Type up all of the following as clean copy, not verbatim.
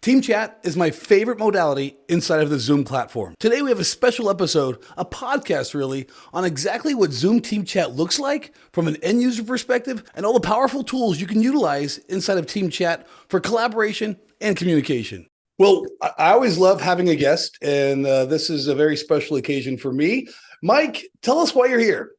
Team Chat is my favorite modality inside of the Zoom platform. Today we have a special episode, a podcast really, on exactly what Zoom Team Chat looks like from an end user perspective and all the powerful tools you can utilize inside of Team Chat for collaboration and communication. Well, I always love having a guest, and this is a very special occasion for me. Mike, tell us why you're here.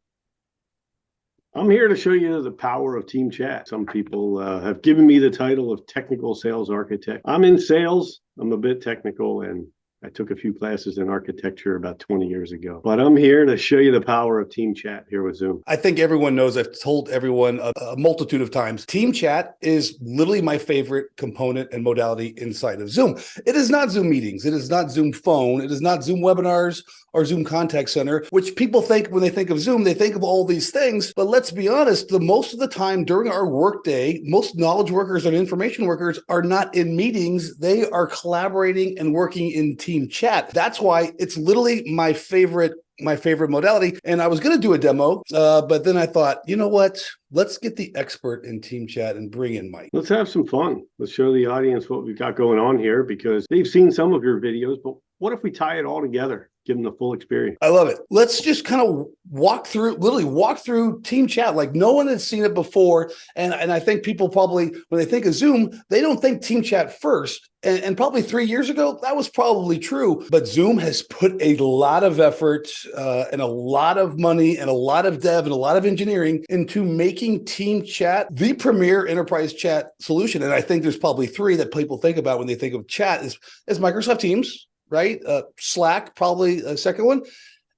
I'm here to show you the power of Team Chat. Some people have given me the title of technical sales architect. I'm in sales. I'm a bit technical, and I took a few classes in architecture about 20 years ago. But I'm here to show you the power of Team Chat here with Zoom. I think everyone knows, I've told everyone a multitude of times, Team Chat is literally my favorite component and modality inside of Zoom. It is not Zoom meetings. It is not Zoom phone. It is not Zoom webinars or Zoom contact center, which people think when they think of Zoom, they think of all these things. But let's be honest, most of the time during our workday, most knowledge workers and information workers are not in meetings. They are collaborating and working in Team Chat. That's why it's literally my favorite modality. And I was going to do a demo, but then I thought, you know what? Let's get the expert in Team Chat and bring in Mike. Let's have some fun. Let's show the audience what we've got going on here, because they've seen some of your videos, but what if we tie it all together? Give them the full experience. I love it. Let's just kind of walk through Team Chat like no one has seen it before. And I think people probably, when they think of Zoom, they don't think Team Chat first. And probably 3 years ago, that was probably true. But Zoom has put a lot of effort and a lot of money and a lot of dev and a lot of engineering into making Team Chat the premier enterprise chat solution. And I think there's probably three that people think about when they think of chat is Microsoft Teams, right? Slack, probably a second one.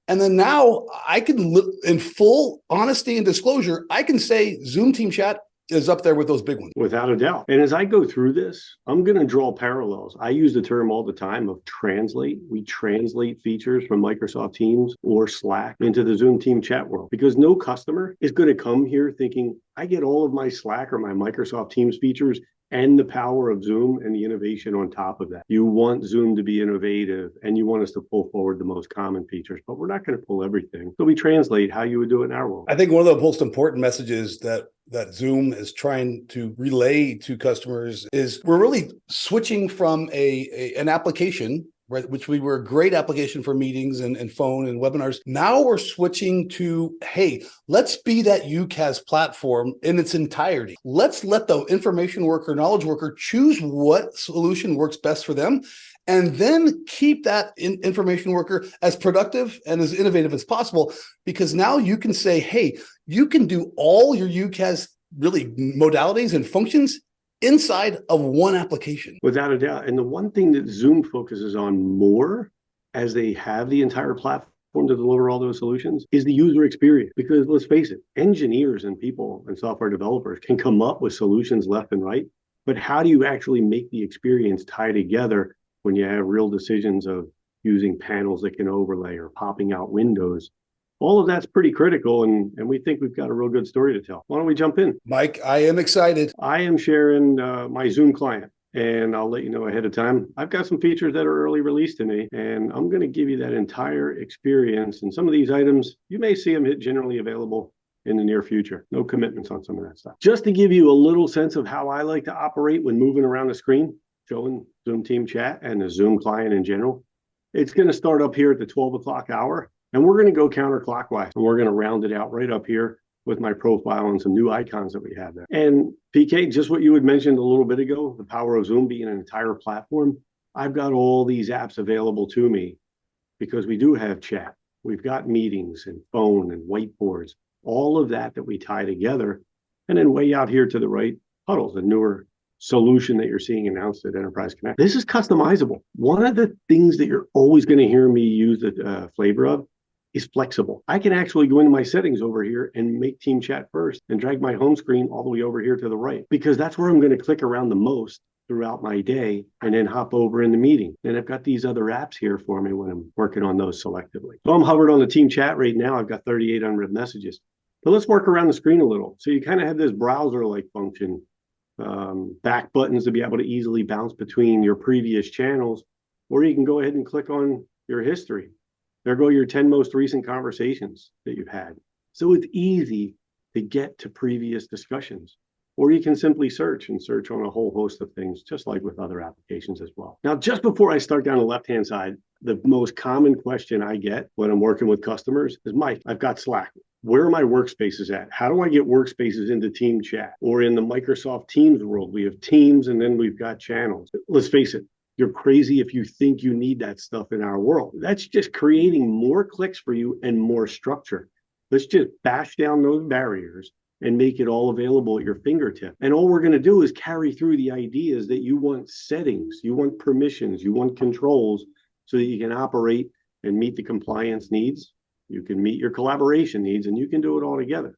And then now I can, in full honesty and disclosure, I can say Zoom Team Chat is up there with those big ones. Without a doubt. And as I go through this, I'm going to draw parallels. I use the term all the time of translate. We translate features from Microsoft Teams or Slack into the Zoom Team Chat world, because no customer is going to come here thinking, I get all of my Slack or my Microsoft Teams features and the power of Zoom and the innovation on top of that. You want Zoom to be innovative, and you want us to pull forward the most common features, but we're not going to pull everything. So we translate how you would do it in our world. I think one of the most important messages that Zoom is trying to relay to customers is we're really switching from an application, right, which we were a great application for meetings and phone and webinars. Now we're switching to, hey, let's be that UCaaS platform in its entirety. Let's let the information worker, knowledge worker choose what solution works best for them, and then keep that information worker as productive and as innovative as possible, because now you can say, hey, you can do all your UCaaS really modalities and functions inside of one application. Without a doubt. And the one thing that Zoom focuses on more as they have the entire platform to deliver all those solutions is the user experience. Because let's face it, engineers and people and software developers can come up with solutions left and right, but how do you actually make the experience tie together when you have real decisions of using panels that can overlay or popping out windows? All of that's pretty critical, and we think we've got a real good story to tell. Why don't we jump in? Mike, I am excited. I am sharing my Zoom client, and I'll let you know ahead of time. I've got some features that are early released to me, and I'm going to give you that entire experience. And some of these items, you may see them generally available in the near future. No commitments on some of that stuff. Just to give you a little sense of how I like to operate when moving around the screen, showing Zoom Team Chat and the Zoom client in general. It's going to start up here at the 12 o'clock hour. And we're going to go counterclockwise, and we're going to round it out right up here with my profile and some new icons that we have there. And PK, just what you had mentioned a little bit ago, the power of Zoom being an entire platform. I've got all these apps available to me because we do have chat. We've got meetings and phone and whiteboards, all of that we tie together. And then way out here to the right, Huddles, the newer solution that you're seeing announced at Enterprise Connect. This is customizable. One of the things that you're always going to hear me use the flavor of is flexible. I can actually go into my settings over here and make Team Chat first and drag my home screen all the way over here to the right, because that's where I'm going to click around the most throughout my day and then hop over in the meeting. And I've got these other apps here for me when I'm working on those selectively. So I'm hovered on the Team Chat right now. I've got 38 unread messages. But let's work around the screen a little. So you kind of have this browser-like function, back buttons to be able to easily bounce between your previous channels, or you can go ahead and click on your history. There go your 10 most recent conversations that you've had. So it's easy to get to previous discussions. Or you can simply search on a whole host of things, just like with other applications as well. Now, just before I start down the left-hand side, the most common question I get when I'm working with customers is, Mike, I've got Slack. Where are my workspaces at? How do I get workspaces into team chat? Or in the Microsoft Teams world, we have Teams and then we've got channels. Let's face it, you're crazy if you think you need that stuff in our world. That's just creating more clicks for you and more structure. Let's just bash down those barriers and make it all available at your fingertip. And all we're going to do is carry through the ideas that you want settings, you want permissions, you want controls so that you can operate and meet the compliance needs. You can meet your collaboration needs, and you can do it all together.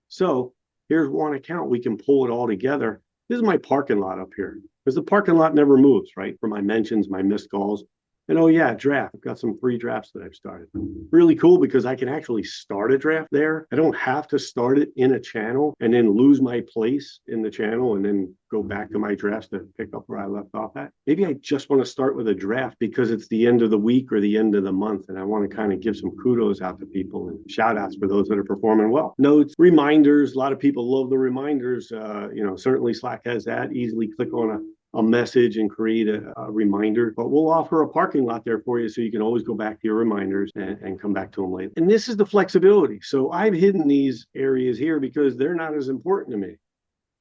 So here's one account. We can pull it all together. This is my parking lot up here, because the parking lot never moves, right? For my mentions, my missed calls. And oh yeah, draft. I've got some free drafts that I've started. Really cool because I can actually start a draft there. I don't have to start it in a channel and then lose my place in the channel and then go back to my drafts to pick up where I left off at. Maybe I just want to start with a draft because it's the end of the week or the end of the month, and I want to kind of give some kudos out to people and shout outs for those that are performing well. Notes, reminders. A lot of people love the reminders. Certainly Slack has that. Easily click on a message and create a reminder, but we'll offer a parking lot there for you so you can always go back to your reminders and come back to them later. And this is the flexibility. So I've hidden these areas here because they're not as important to me,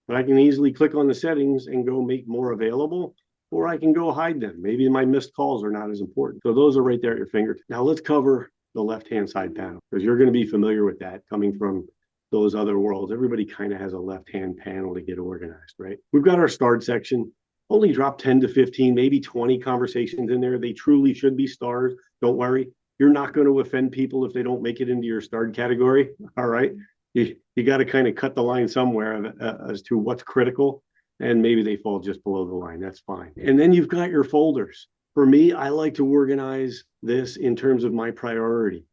but I can easily click on the settings and go make more available, or I can go hide them. Maybe my missed calls are not as important. So those are right there at your fingertips. Now let's cover the left-hand side panel, because you're going to be familiar with that coming from those other worlds. Everybody kind of has a left-hand panel to get organized, right? We've got our start section. Only drop 10 to 15, maybe 20 conversations in there. They truly should be stars. Don't worry. You're not going to offend people if they don't make it into your starred category. All right. You got to kind of cut the line somewhere as to what's critical. And maybe they fall just below the line. That's fine. And then you've got your folders. For me, I like to organize this in terms of my priority.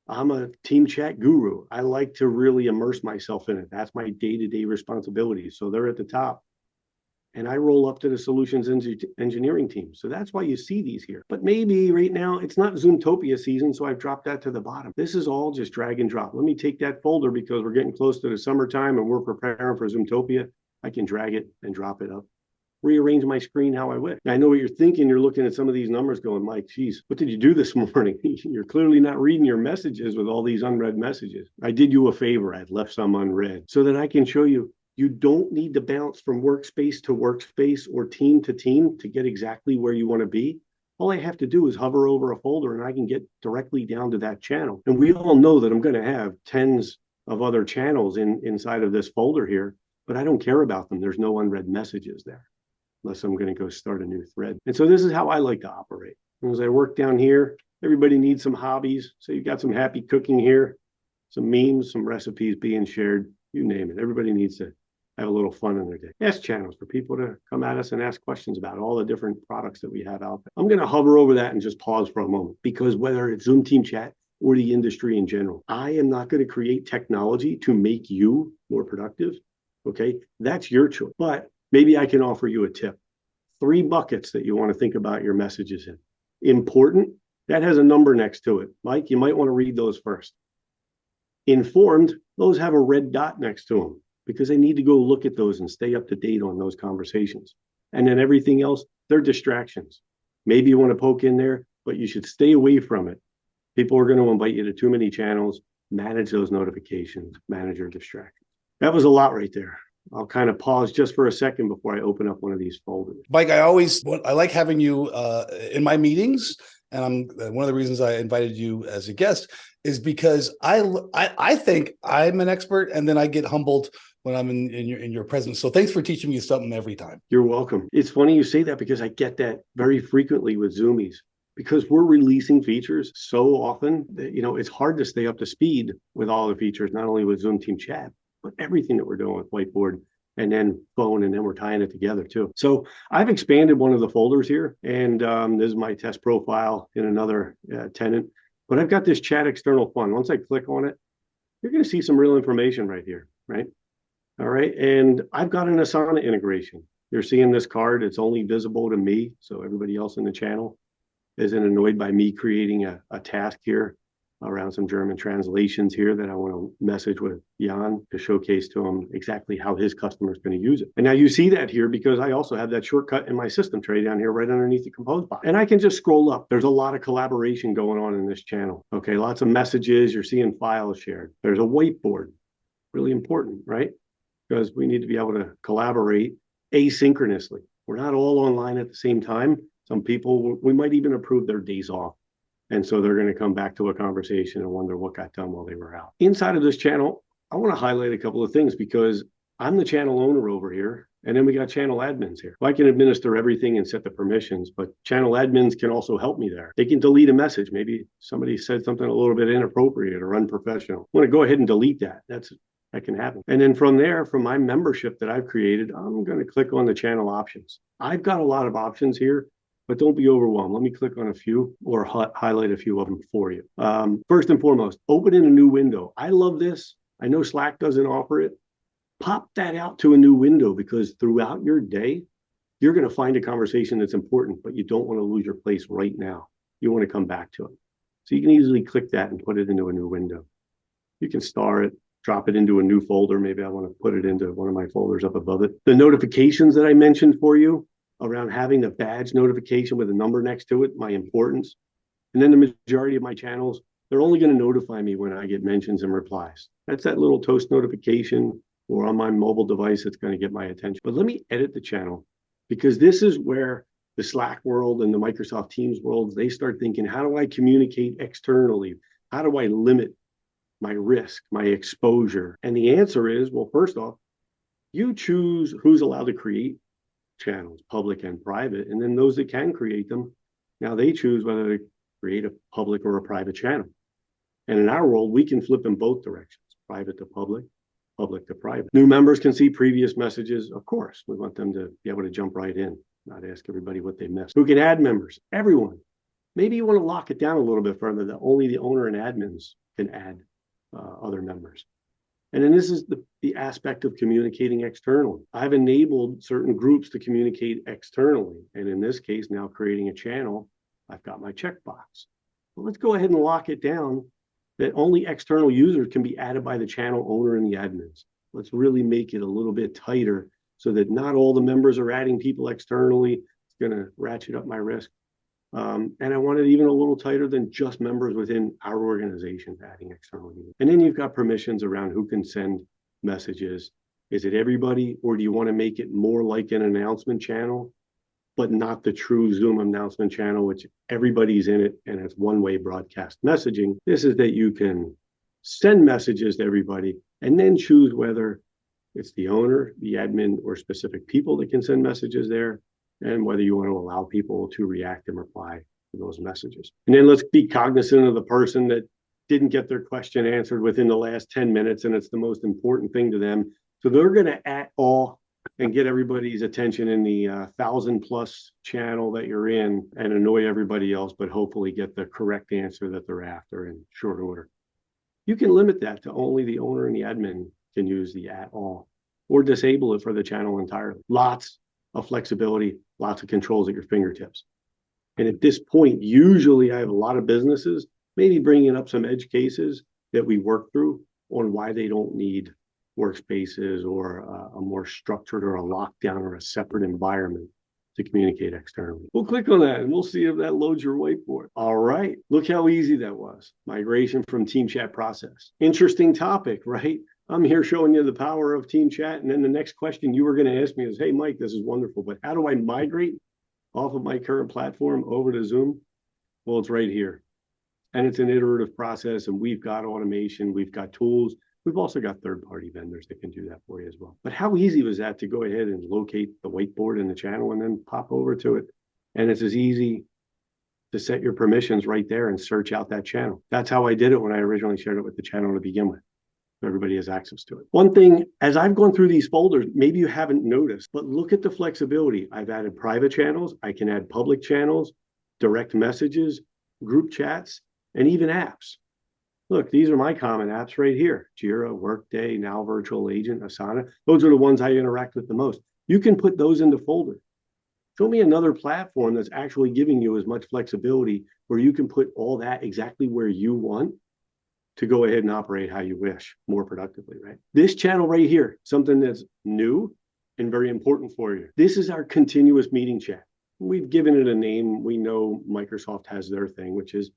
I'm a team chat guru. I like to really immerse myself in it. That's my day-to-day responsibility. So they're at the top. And I roll up to the solutions engineering team. So that's why you see these here. But maybe right now it's not Zoomtopia season, so I've dropped that to the bottom. This is all just drag and drop. Let me take that folder because we're getting close to the summertime and we're preparing for Zoomtopia. I can drag it and drop it up. Rearrange my screen how I wish. I know what you're thinking. You're looking at some of these numbers going, Mike, geez, what did you do this morning? You're clearly not reading your messages with all these unread messages. I did you a favor. I'd left some unread so that I can show you. You don't need to bounce from workspace to workspace or team to team to get exactly where you want to be. All I have to do is hover over a folder and I can get directly down to that channel. And we all know that I'm going to have tens of other channels inside of this folder here, but I don't care about them. There's no unread messages there unless I'm going to go start a new thread. And so this is how I like to operate. And as I work down here, everybody needs some hobbies. So you've got some happy cooking here, some memes, some recipes being shared, you name it. Everybody needs to have a little fun in their day. Ask channels for people to come at us and ask questions about all the different products that we have out there. I'm going to hover over that and just pause for a moment, because whether it's Zoom Team Chat or the industry in general, I am not going to create technology to make you more productive. Okay, that's your choice. But maybe I can offer you a tip. 3 buckets that you want to think about your messages in. Important, that has a number next to it. Mike, you might want to read those first. Informed, those have a red dot next to them, because they need to go look at those and stay up to date on those conversations. And then everything else, they're distractions. Maybe you want to poke in there, but you should stay away from it. People are going to invite you to too many channels. Manage those notifications, manage your distractions. That was a lot right there. I'll kind of pause just for a second before I open up one of these folders. Mike, I like having you in my meetings. And one of the reasons I invited you as a guest is because I think I'm an expert, and then I get humbled when I'm in your presence. So thanks for teaching me something every time. You're welcome. It's funny you say that, because I get that very frequently with Zoomies, because we're releasing features so often that, it's hard to stay up to speed with all the features, not only with Zoom Team Chat, but everything that we're doing with Whiteboard and then phone, and then we're tying it together too. So I've expanded one of the folders here, and this is my test profile in another tenant. But I've got this chat external fund. Once I click on it, you're going to see some real information right here, right? All right. And I've got an Asana integration. You're seeing this card. It's only visible to me, so everybody else in the channel isn't annoyed by me creating a task here. around some German translations here that I want to message with Jan to showcase to him exactly how his customer is going to use it. And now you see that here because I also have that shortcut in my system tray down here right underneath the compose box. And I can just scroll up. There's a lot of collaboration going on in this channel. Okay, lots of messages. You're seeing files shared. There's a whiteboard. Really important, right? Because we need to be able to collaborate asynchronously. We're not all online at the same time. Some people, we might even approve their days off. And so they're going to come back to a conversation and wonder what got done while they were out. Inside of this channel, I want to highlight a couple of things because I'm the channel owner over here. And then we got channel admins here. I can administer everything and set the permissions, but channel admins can also help me there. They can delete a message. Maybe somebody said something a little bit inappropriate or unprofessional. I want to go ahead and delete that. That can happen. And then from there, from my membership that I've created, I'm going to click on the channel options. I've got a lot of options here, but don't be overwhelmed. Let me click on a few or highlight a few of them for you. First and foremost, open in a new window. I love this. I know Slack doesn't offer it. Pop that out to a new window because throughout your day, you're going to find a conversation that's important, but you don't want to lose your place right now. You want to come back to it. So you can easily click that and put it into a new window. You can star it, drop it into a new folder. Maybe I want to put it into one of my folders up above it. The notifications that I mentioned for you around having the badge notification with a number next to it, my importance. And then the majority of my channels, they're only going to notify me when I get mentions and replies. That's that little toast notification or on my mobile device that's going to get my attention. But let me edit the channel because this is where the Slack world and the Microsoft Teams world, they start thinking, how do I communicate externally? How do I limit my risk, my exposure? And the answer is, well, first off, you choose who's allowed to create channels, public and private. And then those that can create them, now they choose whether to create a public or a private channel. And in our world, we can flip in both directions, private to public, public to private. New members can see previous messages. Of course, we want them to be able to jump right in, not ask everybody what they missed. Who can add members? Everyone. Maybe you want to lock it down a little bit further that only the owner and admins can add other members. And then this is the aspect of communicating externally. I've enabled certain groups to communicate externally. And in this case, now creating a channel, I've got my checkbox. Well, let's go ahead and lock it down that only external users can be added by the channel owner and the admins. Let's really make it a little bit tighter so that not all the members are adding people externally. It's going to ratchet up my risk. And I want it even a little tighter than just members within our organization adding external users. And then you've got permissions around who can send messages. Is it everybody, or do you want to make it more like an announcement channel, but not the true Zoom announcement channel, which everybody's in it and it's one-way broadcast messaging? This is that you can send messages to everybody and then choose whether it's the owner, the admin, or specific people that can send messages there, and whether you want to allow people to react and reply to those messages. And then let's be cognizant of the person that didn't get their question answered within the last 10 minutes, and it's the most important thing to them. So they're going to at all and get everybody's attention in the 1,000+ channel that you're in and annoy everybody else, but hopefully get the correct answer that they're after in short order. You can limit that to only the owner and the admin can use the at all, or disable it for the channel entirely. Lots of flexibility, lots of controls at your fingertips. And at this point, usually I have a lot of businesses maybe bringing up some edge cases that we work through on why they don't need workspaces or a more structured or a lockdown or a separate environment to communicate externally. We'll click on that and we'll see if that loads your whiteboard. All right, look how easy that was. Migration from Team Chat process. Interesting topic, right? I'm here showing you the power of Team Chat. And then the next question you were going to ask me is, hey, Mike, this is wonderful, but how do I migrate off of my current platform over to Zoom? Well, it's right here. And it's an iterative process, and we've got automation, we've got tools. We've also got third-party vendors that can do that for you as well. But how easy was that to go ahead and locate the whiteboard in the channel and then pop over to it? And it's as easy to set your permissions right there and search out that channel. That's how I did it when I originally shared it with the channel to begin with. Everybody has access to it. One thing, as I've gone through these folders, maybe you haven't noticed, but look at the flexibility. I've added private channels. I can add public channels, direct messages, group chats, and even apps. Look, these are my common apps right here. Jira, Workday, Now Virtual Agent, Asana. Those are the ones I interact with the most. You can put those into folder. Show me another platform that's actually giving you as much flexibility where you can put all that exactly where you want to go ahead and operate how you wish more productively, right? This channel right here, something that's new and very important for you. This is our continuous meeting chat. We've given it a name. We know Microsoft has their thing, which is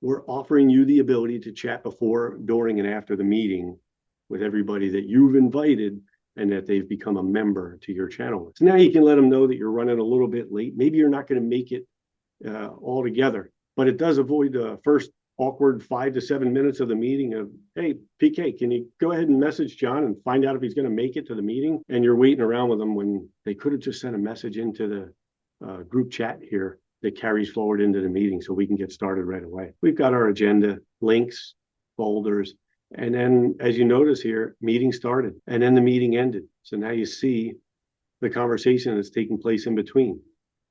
we're offering you the ability to chat before, during, and after the meeting with everybody that you've invited and that they've become a member to your channel. So now you can let them know that you're running a little bit late. Maybe you're not going to make it all together, but it does avoid the first awkward 5 to 7 minutes of the meeting of, hey, PK, can you go ahead and message John and find out if he's going to make it to the meeting? And you're waiting around with them when they could have just sent a message into the group chat here that carries forward into the meeting so we can get started right away. We've got our agenda, links, folders, and then as you notice here, meeting started and then the meeting ended. So now you see the conversation that's taking place in between.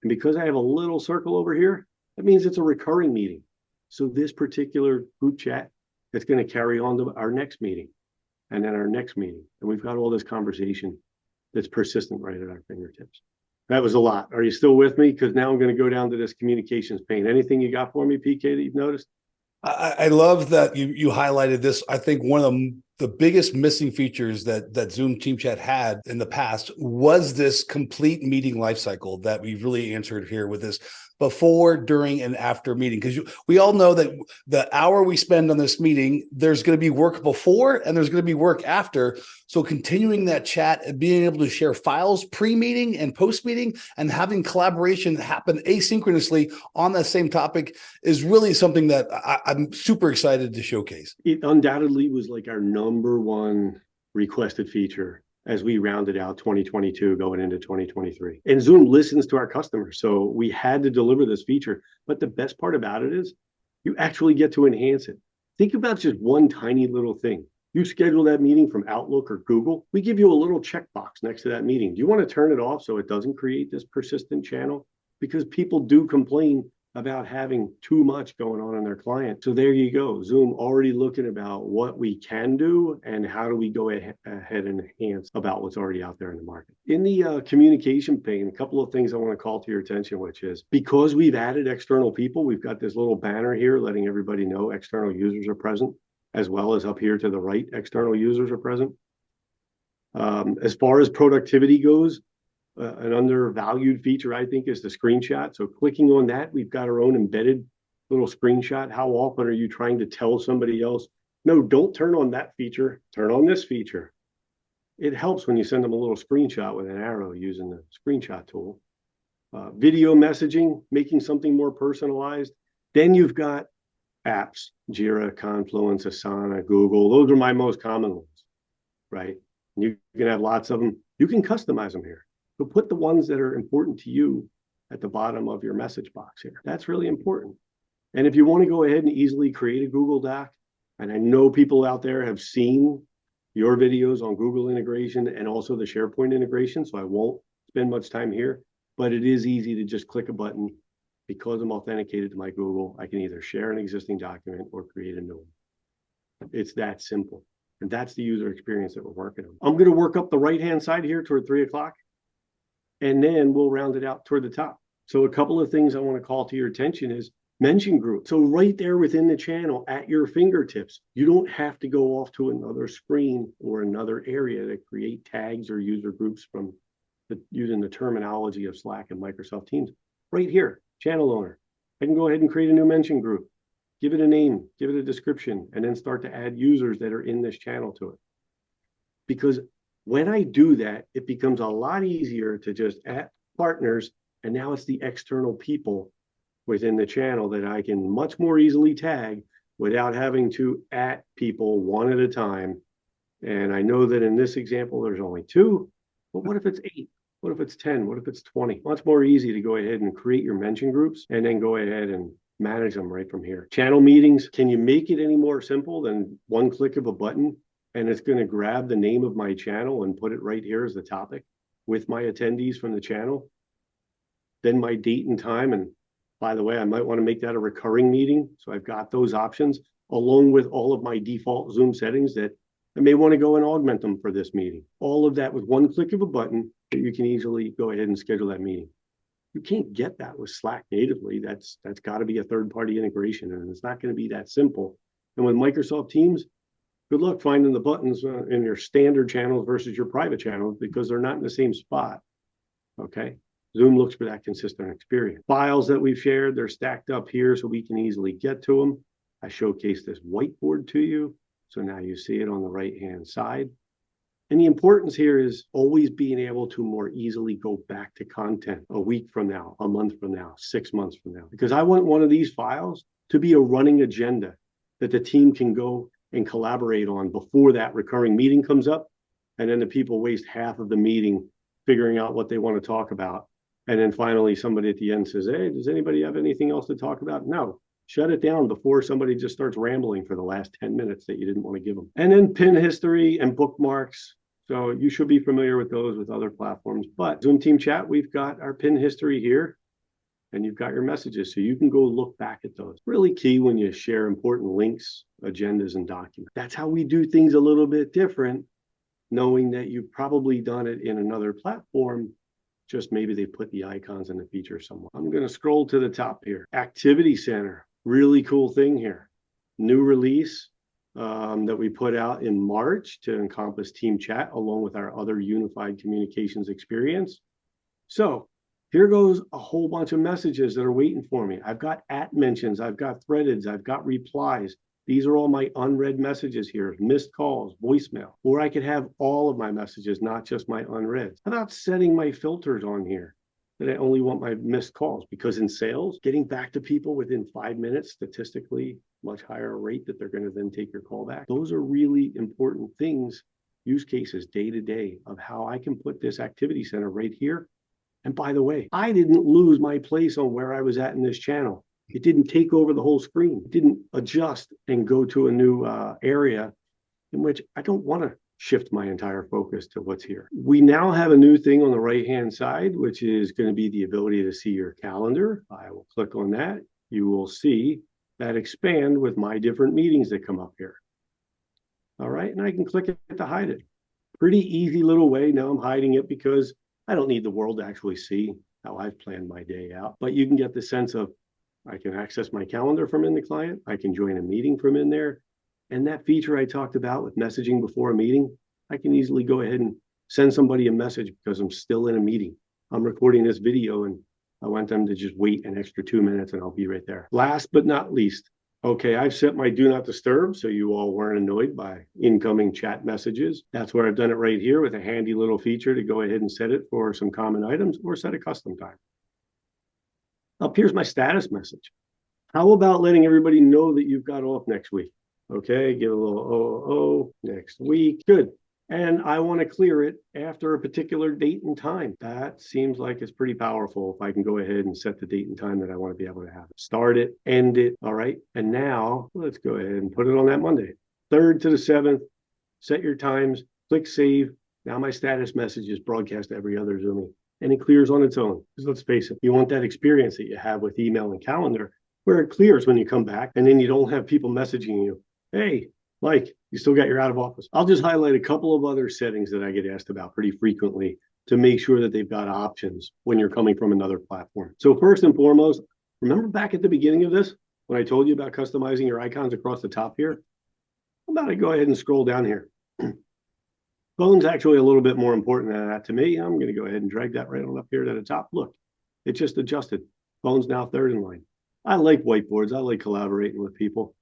And because I have a little circle over here, that means it's a recurring meeting. So this particular group chat is going to carry on to our next meeting and then our next meeting. And we've got all this conversation that's persistent right at our fingertips. That was a lot. Are you still with me? Because now I'm going to go down to this communications pane. Anything you got for me, PK, that you've noticed? I love that you highlighted this. I think one of the biggest missing features that Zoom Team Chat had in the past was this complete meeting lifecycle that we've really answered here with this before, during, and after meeting. Because we all know that the hour we spend on this meeting, there's going to be work before and there's going to be work after. So continuing that chat and being able to share files pre-meeting and post-meeting and having collaboration happen asynchronously on that same topic is really something that I'm super excited to showcase. It undoubtedly was like our number one requested feature as we rounded out 2022 going into 2023. And Zoom listens to our customers. So we had to deliver this feature. But the best part about it is you actually get to enhance it. Think about just one tiny little thing. You schedule that meeting from Outlook or Google, we give you a little checkbox next to that meeting. Do you want to turn it off so it doesn't create this persistent channel? Because people do complain about having too much going on in their client. So there you go. Zoom already looking about what we can do and how do we go ahead and enhance about what's already out there in the market. In the communication pane, a couple of things I want to call to your attention, which is because we've added external people, we've got this little banner here letting everybody know external users are present, as well as up here to the right, external users are present. As far as productivity goes, an undervalued feature, I think, is the screenshot. So clicking on that, we've got our own embedded little screenshot. How often are you trying to tell somebody else, no, don't turn on that feature, turn on this feature? It helps when you send them a little screenshot with an arrow using the screenshot tool. Video messaging, making something more personalized. Then you've got apps, Jira, Confluence, Asana, Google. Those are my most common ones, right? You can have lots of them. You can customize them here. So put the ones that are important to you at the bottom of your message box here. That's really important. And if you want to go ahead and easily create a Google Doc, and I know people out there have seen your videos on Google integration and also the SharePoint integration, so I won't spend much time here, but it is easy to just click a button. Because I'm authenticated to my Google, I can either share an existing document or create a new one. It's that simple. And that's the user experience that we're working on. I'm going to work up the right-hand side here toward 3 o'clock. And then we'll round it out toward the top. So a couple of things I want to call to your attention is mention group. So right there within the channel at your fingertips, you don't have to go off to another screen or another area to create tags or user groups from using the terminology of Slack and Microsoft Teams. Right here, channel owner. I can go ahead and create a new mention group, give it a name, give it a description, and then start to add users that are in this channel to it. Because when I do that, it becomes a lot easier to just add partners, and now it's the external people within the channel that I can much more easily tag without having to add people one at a time. And I know that in this example, there's only 2, but what if it's 8? What if it's 10? What if it's 20? Much more easy to go ahead and create your mention groups and then go ahead and manage them right from here. Channel meetings, can you make it any more simple than one click of a button? And it's going to grab the name of my channel and put it right here as the topic with my attendees from the channel. Then my date and time. And by the way, I might want to make that a recurring meeting. So I've got those options along with all of my default Zoom settings that I may want to go and augment them for this meeting. All of that with one click of a button that you can easily go ahead and schedule that meeting. You can't get that with Slack natively. That's got to be a third-party integration, and it's not going to be that simple And with Microsoft Teams, good luck finding the buttons in your standard channels versus your private channels because they're not in the same spot. Okay. Zoom looks for that consistent experience. Files that we've shared, they're stacked up here so we can easily get to them. I showcased this whiteboard to you. So now you see it on the right-hand side. And the importance here is always being able to more easily go back to content a week from now, a month from now, 6 months from now. Because I want one of these files to be a running agenda that the team can go and collaborate on before that recurring meeting comes up. And then the people waste half of the meeting figuring out what they want to talk about. And then finally, somebody at the end says, hey, does anybody have anything else to talk about? No. Shut it down before somebody just starts rambling for the last 10 minutes that you didn't want to give them. And then pin history and bookmarks. So you should be familiar with those with other platforms. But Zoom Team Chat, we've got our pin history here. And you've got your messages. So you can go look back at those. Really key when you share important links, agendas, and documents. That's how we do things a little bit different, knowing that you've probably done it in another platform. Just maybe they put the icons and the features somewhere. I'm going to scroll to the top here. Activity Center, really cool thing here. New release that we put out in March to encompass Team Chat along with our other unified communications experience. So here goes a whole bunch of messages that are waiting for me. I've got @mentions, I've got threadeds, I've got replies. These are all my unread messages here, missed calls, voicemail, or I could have all of my messages, not just my unread. How about setting my filters on here that I only want my missed calls? Because in sales, getting back to people within 5 minutes, statistically, much higher rate that they're going to then take your call back. Those are really important things, use cases day to day of how I can put this activity center right here. And by the way, I didn't lose my place on where I was at in this channel. It didn't take over the whole screen. It didn't adjust and go to a new area in which I don't want to shift my entire focus to what's here. We now have a new thing on the right-hand side, which is going to be the ability to see your calendar. I will click on that. You will see that expand with my different meetings that come up here. All right, and I can click it to hide it. Pretty easy little way. Now I'm hiding it because I don't need the world to actually see how I've planned my day out. But you can get the sense of I can access my calendar from in the client. I can join a meeting from in there. And that feature I talked about with messaging before a meeting, I can easily go ahead and send somebody a message because I'm still in a meeting. I'm recording this video and I want them to just wait an extra 2 minutes and I'll be right there. Last but not least, okay, I've set my do not disturb so you all weren't annoyed by incoming chat messages. That's where I've done it right here with a handy little feature to go ahead and set it for some common items or set a custom time. Up here's my status message. How about letting everybody know that you've got off next week? Okay, give a little next week. Good. And I want to clear it after a particular date and time. That seems like it's pretty powerful if I can go ahead and set the date and time that I want to be able to have it. Start it, end it. All right. And now let's go ahead and put it on that Monday. 3rd to the 7th. Set your times, click save. Now my status message is broadcast to every other Zoomie. And it clears on its own. Because let's face it, you want that experience that you have with email and calendar where it clears when you come back and then you don't have people messaging you. Hey, Mike, you still got your out of office. I'll just highlight a couple of other settings that I get asked about pretty frequently to make sure that they've got options when you're coming from another platform. So first and foremost, remember back at the beginning of this, when I told you about customizing your icons across the top here? How about I go ahead and scroll down here? Phone's actually a little bit more important than that to me. I'm going to go ahead and drag that right on up here to the top. Look, it just adjusted. Phone's now 3rd in line. I like whiteboards. I like collaborating with people.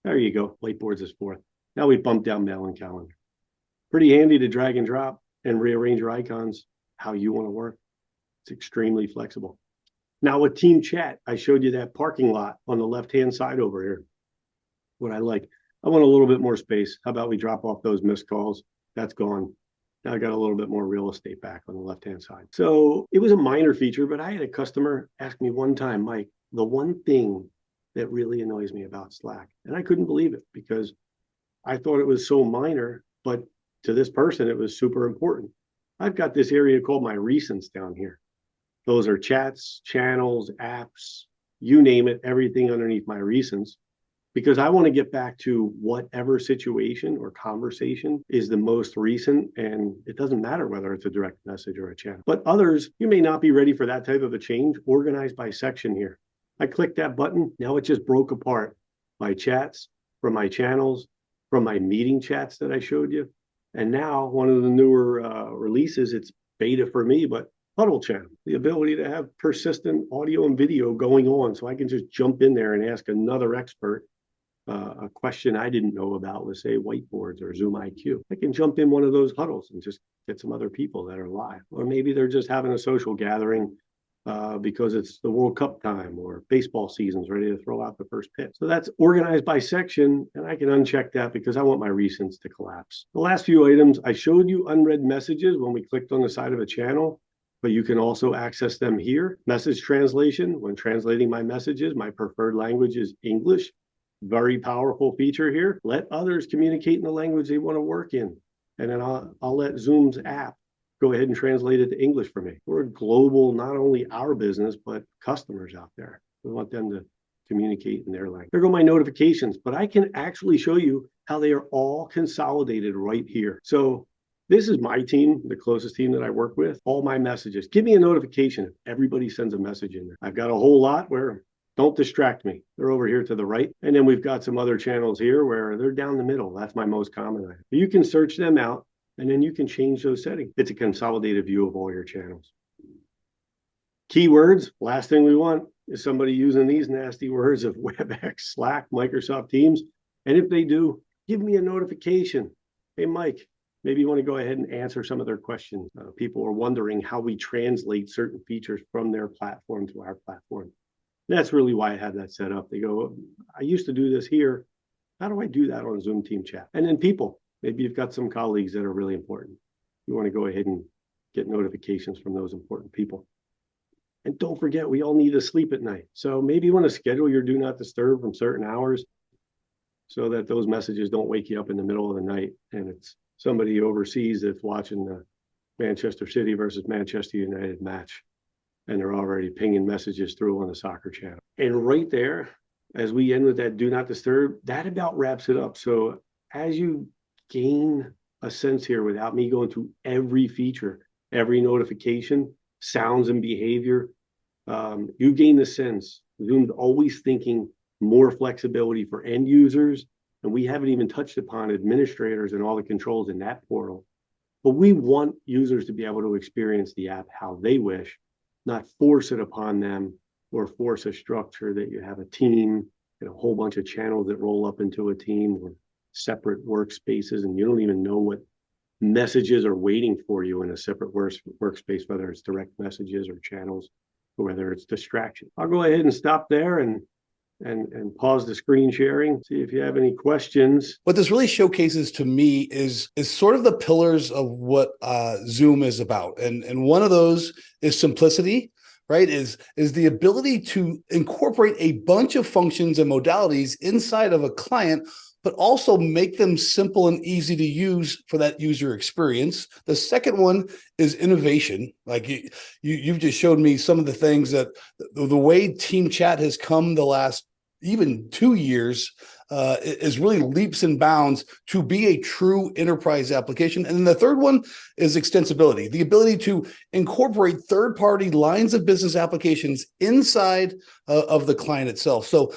There you go. Whiteboards is 4th. Now we bump down mail and calendar. Pretty handy to drag and drop and rearrange your icons how you want to work. It's extremely flexible. Now with Team Chat, I showed you that parking lot on the left-hand side over here. What I like, I want a little bit more space. How about we drop off those missed calls? That's gone. Now I got a little bit more real estate back on the left-hand side. So it was a minor feature, but I had a customer ask me one time, Mike, the one thing that really annoys me about Slack. And I couldn't believe it because I thought it was so minor, but to this person, it was super important. I've got this area called my recents down here. Those are chats, channels, apps, you name it, everything underneath my recents, because I want to get back to whatever situation or conversation is the most recent. And it doesn't matter whether it's a direct message or a channel. But others, you may not be ready for that type of a change. Organized by section here. I clicked that button. Now it just broke apart by chats, from my channels, from my meeting chats that I showed you. And now one of the newer releases, it's beta for me, but huddle channel, the ability to have persistent audio and video going on. So I can just jump in there and ask another expert a question I didn't know about, let's say Whiteboards or Zoom IQ. I can jump in one of those huddles and just get some other people that are live. Or maybe they're just having a social gathering because it's the World Cup time or baseball season's ready to throw out the first pitch. So that's organized by section, and I can uncheck that because I want my recents to collapse. The last few items, I showed you unread messages when we clicked on the side of a channel, but you can also access them here. Message translation, when translating my messages, my preferred language is English. Very powerful feature here. Let others communicate in the language they want to work in. And then I'll let Zoom's app go ahead and translate it to English for me. We're global, not only our business, but customers out there. We want them to communicate in their language. There go my notifications, but I can actually show you how they are all consolidated right here. So this is my team, the closest team that I work with, all my messages. Give me a notification if everybody sends a message in there. I've got a whole lot where don't distract me. They're over here to the right. And then we've got some other channels here where they're down the middle. That's my most common item. You can search them out and then you can change those settings. It's a consolidated view of all your channels. Keywords, last thing we want is somebody using these nasty words of WebEx, Slack, Microsoft Teams. And if they do, give me a notification. Hey, Mike, maybe you want to go ahead and answer some of their questions. People are wondering how we translate certain features from their platform to our platform. That's really why I have that set up. They go, I used to do this here. How do I do that on Zoom Team Chat? And then people, maybe you've got some colleagues that are really important. You want to go ahead and get notifications from those important people. And don't forget, we all need to sleep at night. So maybe you want to schedule your do not disturb from certain hours so that those messages don't wake you up in the middle of the night and it's somebody overseas that's watching the Manchester City versus Manchester United match. And they're already pinging messages through on the soccer channel. And right there, as we end with that do not disturb, that about wraps it up. So as you gain a sense here without me going through every feature, every notification, sounds and behavior, you gain the sense. Zoom's always thinking more flexibility for end users. And we haven't even touched upon administrators and all the controls in that portal. But we want users to be able to experience the app how they wish, not force it upon them or force a structure that you have a team and a whole bunch of channels that roll up into a team or separate workspaces, and you don't even know what messages are waiting for you in a separate workspace, whether it's direct messages or channels, or whether it's distraction. I'll go ahead and stop there and pause the screen sharing, see if you have any questions. What this really showcases to me is sort of the pillars of what Zoom is about. And one of those is simplicity, right? Is the ability to incorporate a bunch of functions and modalities inside of a client, but also make them simple and easy to use for that user experience. The second one is innovation. Like you've just showed me some of the things that the way Team Chat has come the last even 2 years is really leaps and bounds to be a true enterprise application. And then the third one is extensibility, the ability to incorporate third-party lines of business applications inside of the client itself. So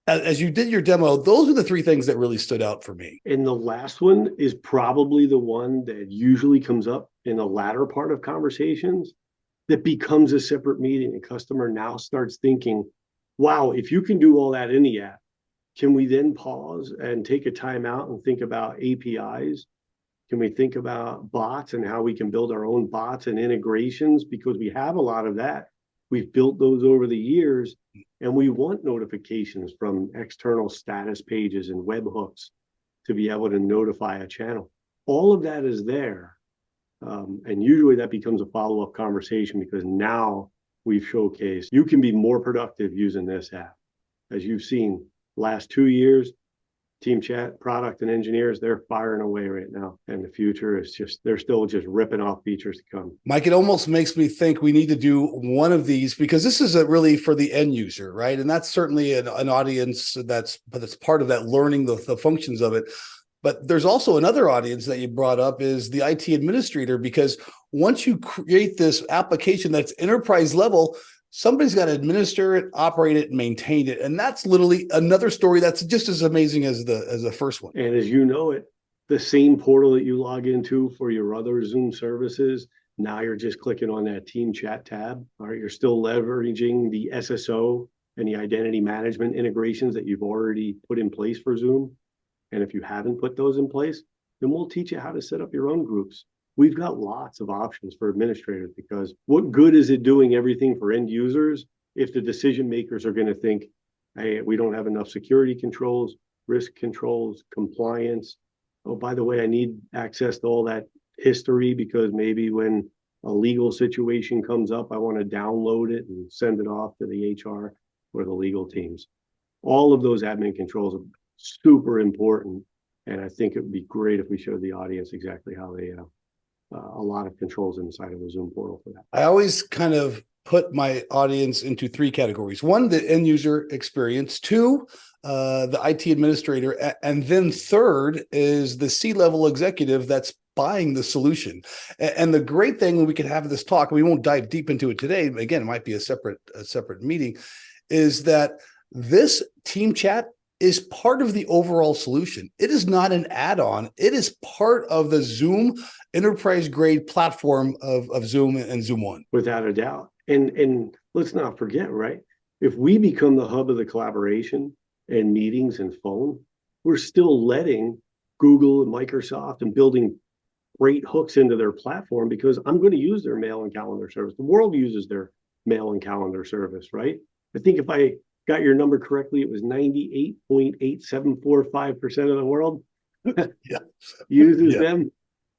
as you did your demo, those are the three things that really stood out for me. And the last one is probably the one that usually comes up in the latter part of conversations that becomes a separate meeting. The customer now starts thinking, wow, if you can do all that in the app, can we then pause and take a time out and think about APIs? Can we think about bots and how we can build our own bots and integrations? Because we have a lot of that. We've built those over the years, and we want notifications from external status pages and webhooks to be able to notify a channel. All of that is there. And usually that becomes a follow-up conversation because now we've showcased you can be more productive using this app. As you've seen, last 2 years, Team Chat product and engineers, they're firing away right now. And the future is just, they're still just ripping off features to come. Mike, it almost makes me think we need to do one of these because this is really for the end user, right? And that's certainly an audience that's part of that learning the functions of it. But there's also another audience that you brought up is the IT administrator, because once you create this application that's enterprise level, Somebody's got to administer it, operate it, and maintain it. And that's literally another story that's just as amazing as the first one. And as you know it, the same portal that you log into for your other Zoom services, now you're just clicking on that team chat tab. All right, you're still leveraging the SSO and the identity management integrations that you've already put in place for Zoom. And if you haven't put those in place, then we'll teach you how to set up your own groups. We've got lots of options for administrators, because what good is it doing everything for end users if the decision makers are going to think, hey, we don't have enough security controls, risk controls, compliance. Oh, by the way, I need access to all that history because maybe when a legal situation comes up, I want to download it and send it off to the HR or the legal teams. All of those admin controls are super important. And I think it would be great if we showed the audience exactly how they a lot of controls inside of the Zoom portal for that. I always kind of put my audience into three categories. One, the end user experience. Two, the IT administrator. And then third is the C-level executive that's buying the solution. And the great thing when we can have this talk, we won't dive deep into it today. Again, it might be a separate meeting, is that this team chat is part of the overall solution. It is not an add-on. It is part of the Zoom enterprise-grade platform of Zoom and Zoom One. Without a doubt. And let's not forget, right? If we become the hub of the collaboration and meetings and phone, we're still letting Google and Microsoft and building great hooks into their platform, because I'm going to use their mail and calendar service. The world uses their mail and calendar service, right? I think if I got your number correctly, it was 98.8745% of the world uses them.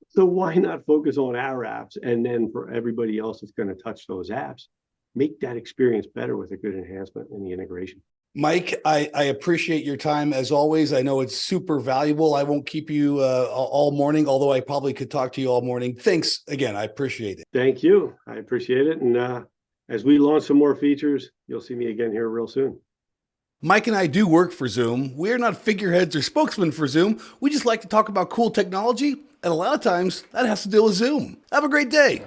So why not focus on our apps, and then for everybody else that's going to touch those apps, make that experience better with a good enhancement in the integration. Mike, I appreciate your time as always. I know it's super valuable. I won't keep you all morning, although I probably could talk to you all morning. Thanks again. I appreciate it. Thank you. I appreciate it. And as we launch some more features, you'll see me again here real soon. Mike and I do work for Zoom. We're not figureheads or spokesmen for Zoom. We just like to talk about cool technology. And a lot of times that has to deal with Zoom. Have a great day.